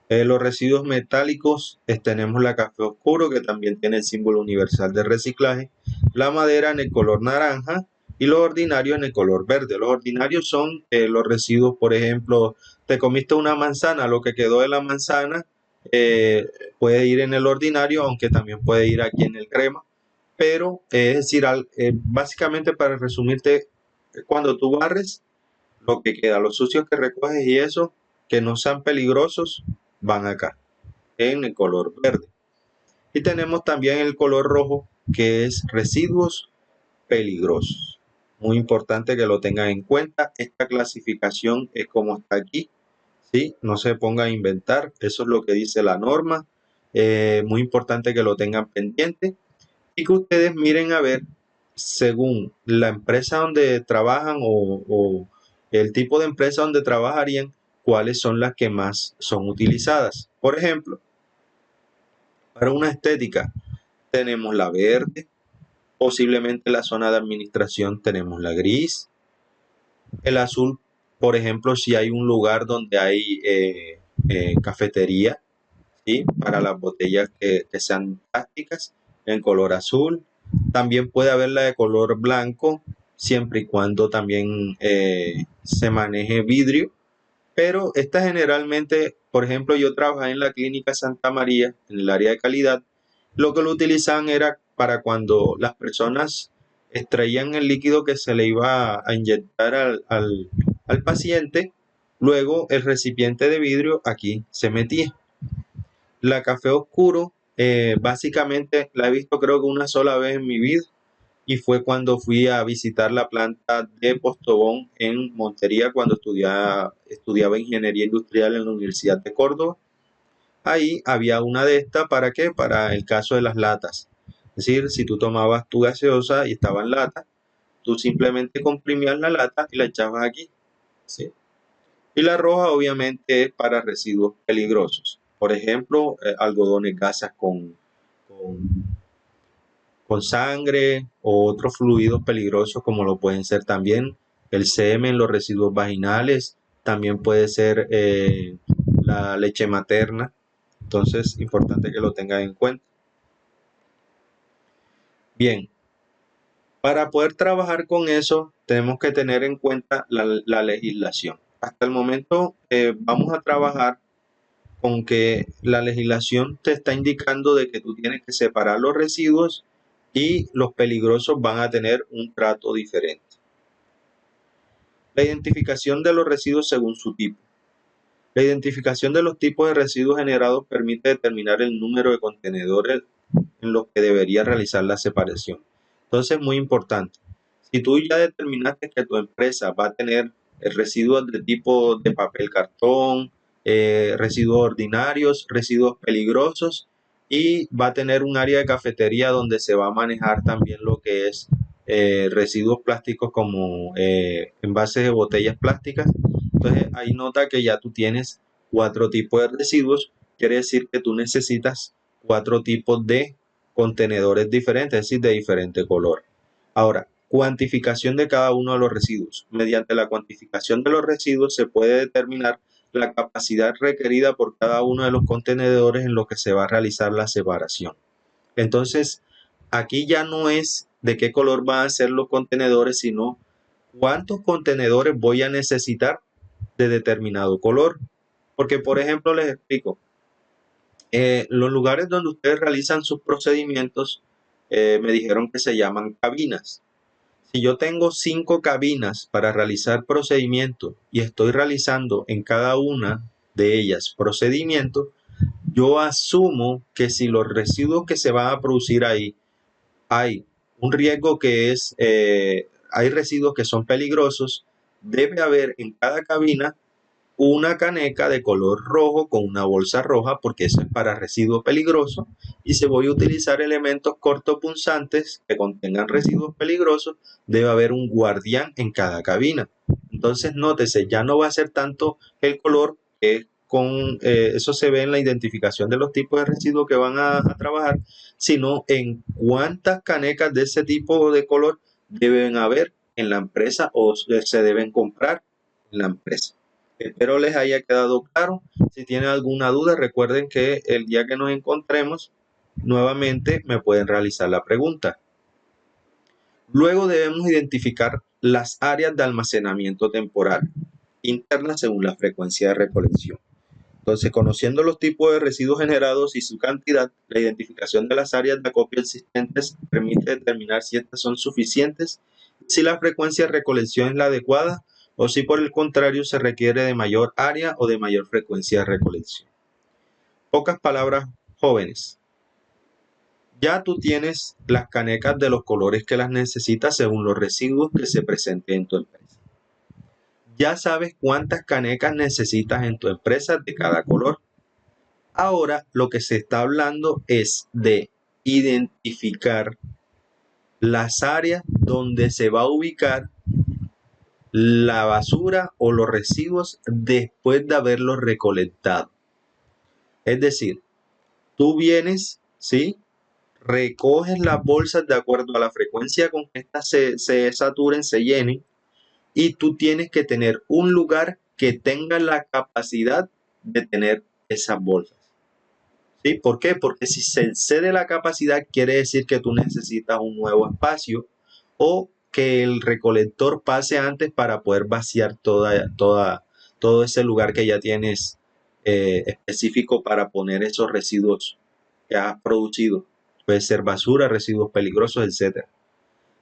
Los residuos metálicos, tenemos la café oscuro, que también tiene el símbolo universal de reciclaje, la madera en el color naranja y los ordinarios en el color verde. Los ordinarios son los residuos, por ejemplo, te comiste una manzana, lo que quedó de la manzana puede ir en el ordinario, aunque también puede ir aquí en el crema. Pero es decir, básicamente, para resumirte, cuando tú barres, lo que queda, los sucios que recoges y eso, que no sean peligrosos, van acá, en el color verde. Y tenemos también el color rojo, que es residuos peligrosos. Muy importante que lo tengan en cuenta. Esta clasificación es como está aquí, ¿sí? No se ponga a inventar, eso es lo que dice la norma. Muy importante que lo tengan pendiente y que ustedes miren a ver, según la empresa donde trabajan o el tipo de empresa donde trabajarían, cuáles son las que más son utilizadas. Por ejemplo, para una estética tenemos la verde, posiblemente en la zona de administración tenemos la gris, el azul, por ejemplo, si hay un lugar donde hay cafetería, ¿sí? Para las botellas que sean plásticas, en color azul. También puede haber la de color blanco, siempre y cuando también se maneje vidrio. Pero esta generalmente, por ejemplo, yo trabajé en la clínica Santa María, en el área de calidad. Lo que lo utilizaban era para cuando las personas extraían el líquido que se le iba a inyectar al paciente, luego el recipiente de vidrio aquí se metía. La café oscuro, básicamente la he visto creo que una sola vez en mi vida, y fue cuando fui a visitar la planta de Postobón en Montería, cuando estudiaba ingeniería industrial en la Universidad de Córdoba. Ahí había una de estas, ¿para qué? Para el caso de las latas. Es decir, si tú tomabas tu gaseosa y estaba en lata, tú simplemente comprimías la lata y la echabas aquí, ¿sí? Y la roja obviamente es para residuos peligrosos. Por ejemplo, algodones gasas con, con sangre o otros fluidos peligrosos como lo pueden ser también el semen, los residuos vaginales, también puede ser la leche materna. Entonces, importante que lo tengan en cuenta. Bien, para poder trabajar con eso, tenemos que tener en cuenta la legislación. Hasta el momento vamos a trabajar con que la legislación te está indicando de que tú tienes que separar los residuos y los peligrosos van a tener un trato diferente. La identificación de los residuos según su tipo. La identificación de los tipos de residuos generados permite determinar el número de contenedores en los que debería realizar la separación. Entonces, muy importante. Si tú ya determinaste que tu empresa va a tener residuos de tipo de papel cartón, residuos ordinarios, residuos peligrosos y va a tener un área de cafetería donde se va a manejar también lo que es residuos plásticos como envases de botellas plásticas. Entonces ahí nota que ya tú tienes 4 tipos de residuos, quiere decir que tú necesitas 4 tipos de contenedores diferentes, es decir, de diferente color. Ahora, cuantificación de cada uno de los residuos. Mediante la cuantificación de los residuos se puede determinar la capacidad requerida por cada uno de los contenedores en los que se va a realizar la separación. Entonces, aquí ya no es de qué color van a ser los contenedores, sino cuántos contenedores voy a necesitar de determinado color. Porque, por ejemplo, les explico, los lugares donde ustedes realizan sus procedimientos me dijeron que se llaman cabinas. Si yo tengo 5 cabinas para realizar procedimientos y estoy realizando en cada una de ellas procedimientos, yo asumo que si los residuos que se van a producir ahí hay un riesgo que es, hay residuos que son peligrosos, debe haber en cada cabina una caneca de color rojo con una bolsa roja porque eso es para residuos peligrosos y si voy a utilizar elementos cortopunzantes que contengan residuos peligrosos debe haber un guardián en cada cabina. Entonces nótese, ya no va a ser tanto el color que con eso se ve en la identificación de los tipos de residuos que van a trabajar, sino en cuántas canecas de ese tipo de color deben haber en la empresa o se deben comprar en la empresa. Espero les haya quedado claro. Si tienen alguna duda, recuerden que el día que nos encontremos, nuevamente me pueden realizar la pregunta. Luego debemos identificar las áreas de almacenamiento temporal internas según la frecuencia de recolección. Entonces, conociendo los tipos de residuos generados y su cantidad, la identificación de las áreas de acopio existentes permite determinar si estas son suficientes, si la frecuencia de recolección es la adecuada o si por el contrario se requiere de mayor área o de mayor frecuencia de recolección. Pocas palabras, jóvenes. Ya tú tienes las canecas de los colores que las necesitas según los residuos que se presenten en tu empresa. Ya sabes cuántas canecas necesitas en tu empresa de cada color. Ahora lo que se está hablando es de identificar las áreas donde se va a ubicar la basura o los residuos después de haberlos recolectado. Es decir, tú vienes, ¿sí? Recoges las bolsas de acuerdo a la frecuencia con que estas se saturen, se llenen, y tú tienes que tener un lugar que tenga la capacidad de tener esas bolsas. ¿Sí? ¿Por qué? Porque si se excede la capacidad, quiere decir que tú necesitas un nuevo espacio o que el recolector pase antes para poder vaciar todo ese lugar que ya tienes específico para poner esos residuos que has producido. Puede ser basura, residuos peligrosos, etc.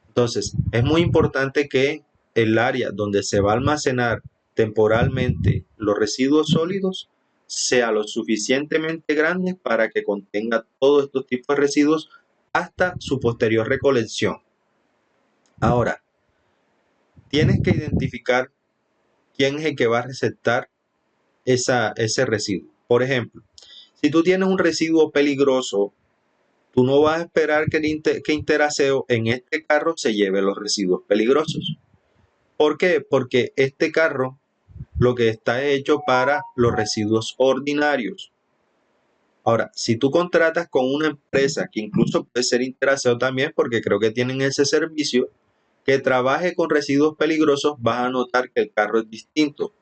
Entonces, es muy importante que el área donde se va a almacenar temporalmente los residuos sólidos sea lo suficientemente grande para que contenga todos estos tipos de residuos hasta su posterior recolección. Ahora, tienes que identificar quién es el que va a receptar ese residuo. Por ejemplo, si tú tienes un residuo peligroso Tú no vas a esperar que Interaseo en este carro se lleve los residuos peligrosos. ¿Por qué? Porque este carro lo que está hecho para los residuos ordinarios. Ahora, si tú contratas con una empresa, que incluso puede ser Interaseo también, porque creo que tienen ese servicio, que trabaje con residuos peligrosos, vas a notar que el carro es distinto,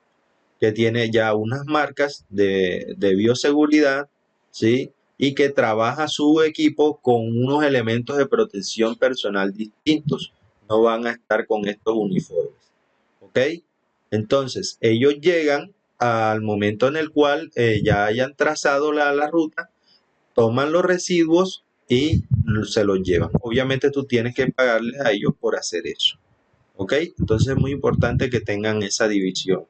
que tiene ya unas marcas de bioseguridad, ¿sí? Y que trabaja su equipo con unos elementos de protección personal distintos. No van a estar con estos uniformes, ¿ok? Entonces, ellos llegan al momento en el cual ya hayan trazado la ruta, toman los residuos y se los llevan. Obviamente tú tienes que pagarles a ellos por hacer eso, ¿ok? Entonces es muy importante que tengan esa división,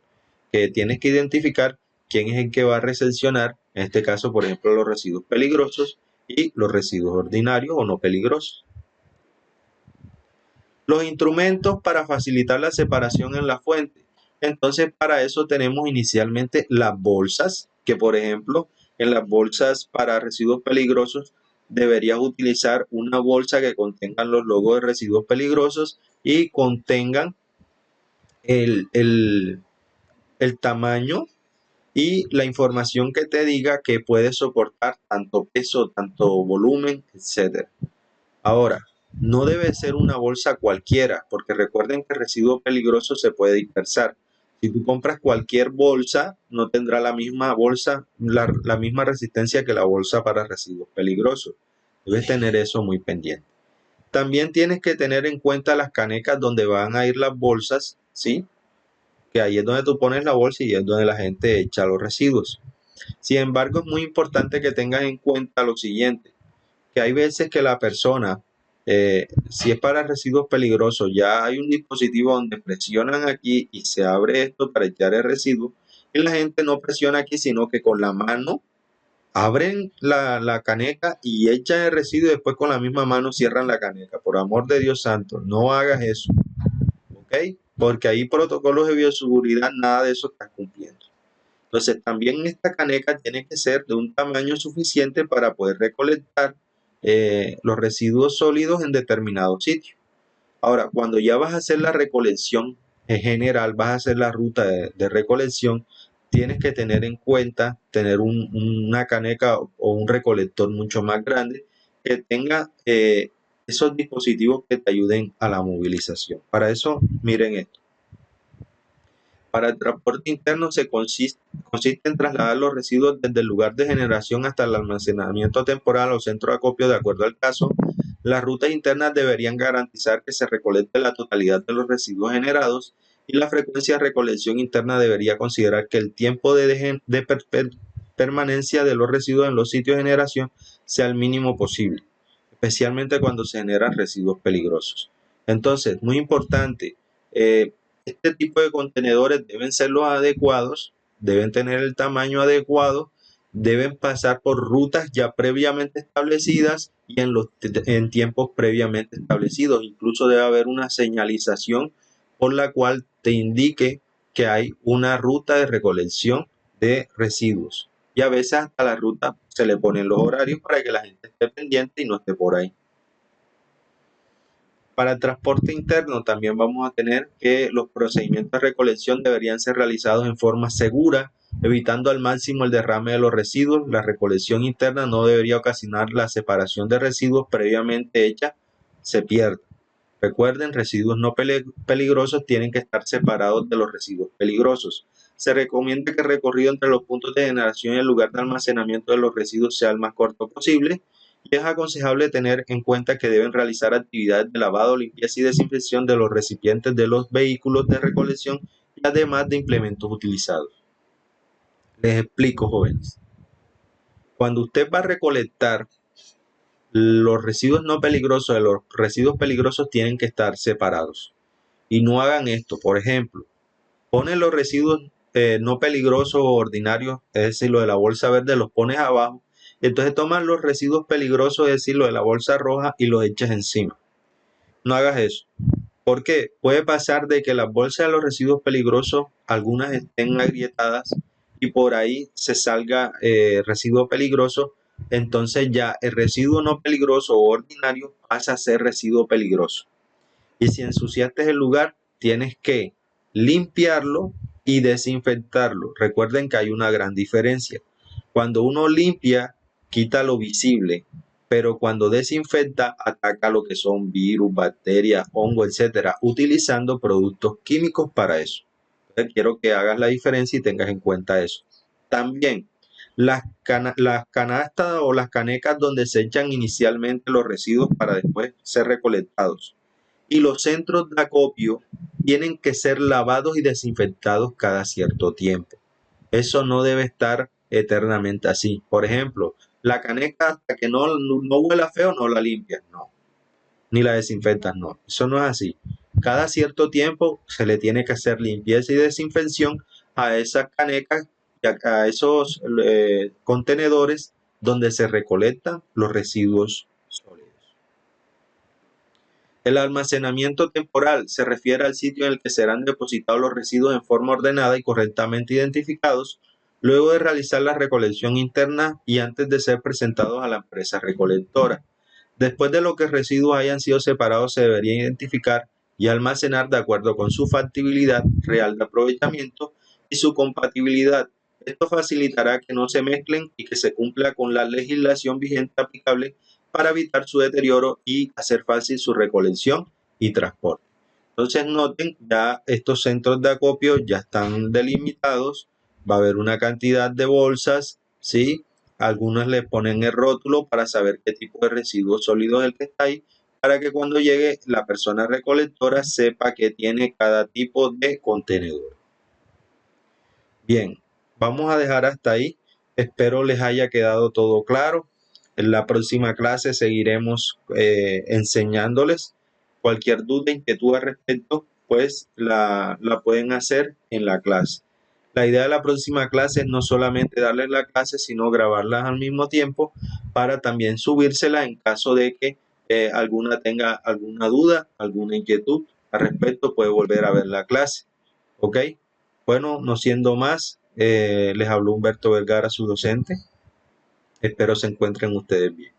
que tienes que identificar quién es el que va a recepcionar, en este caso, por ejemplo, los residuos peligrosos y los residuos ordinarios o no peligrosos. Los instrumentos para facilitar la separación en la fuente. Entonces, para eso tenemos inicialmente las bolsas, que por ejemplo, en las bolsas para residuos peligrosos deberías utilizar una bolsa que contenga los logos de residuos peligrosos y contengan el tamaño y la información que te diga que puede soportar tanto peso, tanto volumen, etcétera. Ahora, no debe ser una bolsa cualquiera, porque recuerden que el residuo peligroso se puede dispersar. Si tú compras cualquier bolsa, no tendrá la misma bolsa, la misma resistencia que la bolsa para residuos peligrosos. Debes tener eso muy pendiente. También tienes que tener en cuenta las canecas donde van a ir las bolsas, ¿sí? Que ahí es donde tú pones la bolsa y es donde la gente echa los residuos. Sin embargo, es muy importante que tengas en cuenta lo siguiente, que hay veces que la persona, si es para residuos peligrosos, ya hay un dispositivo donde presionan aquí y se abre esto para echar el residuo, y la gente no presiona aquí, sino que con la mano abren la caneca y echan el residuo y después con la misma mano cierran la caneca. Por amor de Dios santo, no hagas eso, ¿ok? Porque ahí protocolos de bioseguridad, nada de eso estás cumpliendo. Entonces, también esta caneca tiene que ser de un tamaño suficiente para poder recolectar los residuos sólidos en determinado sitio. Ahora, cuando ya vas a hacer la recolección en general, vas a hacer la ruta de recolección, tienes que tener en cuenta tener una caneca o un recolector mucho más grande que tenga esos dispositivos que te ayuden a la movilización. Para eso, miren esto. Para el transporte interno consiste en trasladar los residuos desde el lugar de generación hasta el almacenamiento temporal o centro de acopio de acuerdo al caso. Las rutas internas deberían garantizar que se recolecte la totalidad de los residuos generados y la frecuencia de recolección interna debería considerar que el tiempo de permanencia de los residuos en los sitios de generación sea el mínimo posible, especialmente cuando se generan residuos peligrosos. Entonces, muy importante, este tipo de contenedores deben ser los adecuados, deben tener el tamaño adecuado, deben pasar por rutas ya previamente establecidas y en tiempos previamente establecidos. Incluso debe haber una señalización por la cual te indique que hay una ruta de recolección de residuos. Y a veces hasta la ruta se le ponen los horarios para que la gente esté pendiente y no esté por ahí. Para el transporte interno también vamos a tener que los procedimientos de recolección deberían ser realizados en forma segura, evitando al máximo el derrame de los residuos. La recolección interna no debería ocasionar la separación de residuos previamente hecha, se pierde. Recuerden, residuos no peligrosos tienen que estar separados de los residuos peligrosos. Se recomienda que el recorrido entre los puntos de generación y el lugar de almacenamiento de los residuos sea el más corto posible. Y es aconsejable tener en cuenta que deben realizar actividades de lavado, limpieza y desinfección de los recipientes de los vehículos de recolección y además de implementos utilizados. Les explico, jóvenes. Cuando usted va a recolectar los residuos no peligrosos de los residuos peligrosos tienen que estar separados. Y no hagan esto. Por ejemplo, ponen los residuos no peligrosos o ordinarios, es decir, lo de la bolsa verde, los pones abajo. Entonces toman los residuos peligrosos, es decir, lo de la bolsa roja, y los echas encima. No hagas eso. ¿Por qué? Puede pasar de que las bolsas de los residuos peligrosos, algunas estén agrietadas y por ahí se salga residuo peligroso, entonces ya el residuo no peligroso o ordinario pasa a ser residuo peligroso. Y si ensuciaste el lugar, tienes que limpiarlo y desinfectarlo. Recuerden que hay una gran diferencia. Cuando uno limpia, quita lo visible, pero cuando desinfecta, ataca lo que son virus, bacterias, hongos, etcétera, utilizando productos químicos para eso. Entonces, quiero que hagas la diferencia y tengas en cuenta eso. También, las canastas o las canecas donde se echan inicialmente los residuos para después ser recolectados. Y los centros de acopio tienen que ser lavados y desinfectados cada cierto tiempo. Eso no debe estar eternamente así. Por ejemplo, la caneca hasta que no huela feo no la limpias, no. Ni la desinfectas, no. Eso no es así. Cada cierto tiempo se le tiene que hacer limpieza y desinfección a esas canecas y a esos contenedores donde se recolectan los residuos sólidos. El almacenamiento temporal se refiere al sitio en el que serán depositados los residuos en forma ordenada y correctamente identificados, luego de realizar la recolección interna y antes de ser presentados a la empresa recolectora. Después de lo que los residuos hayan sido separados, se deberían identificar y almacenar de acuerdo con su factibilidad real de aprovechamiento y su compatibilidad. Esto facilitará que no se mezclen y que se cumpla con la legislación vigente aplicable para evitar su deterioro y hacer fácil su recolección y transporte. Entonces noten, ya estos centros de acopio ya están delimitados, va a haber una cantidad de bolsas, ¿sí? Algunos le ponen el rótulo para saber qué tipo de residuo sólido es el que está ahí, para que cuando llegue la persona recolectora sepa que tiene cada tipo de contenedor. Bien, vamos a dejar hasta ahí. Espero les haya quedado todo claro. En la próxima clase seguiremos enseñándoles. Cualquier duda, inquietud al respecto, pues la pueden hacer en la clase. La idea de la próxima clase es no solamente darles la clase, sino grabarlas al mismo tiempo para también subírsela en caso de que alguna tenga alguna duda, alguna inquietud al respecto, puede volver a ver la clase. ¿Ok? Bueno, no siendo más, les habló Humberto Vergara, su docente. Espero se encuentren ustedes bien.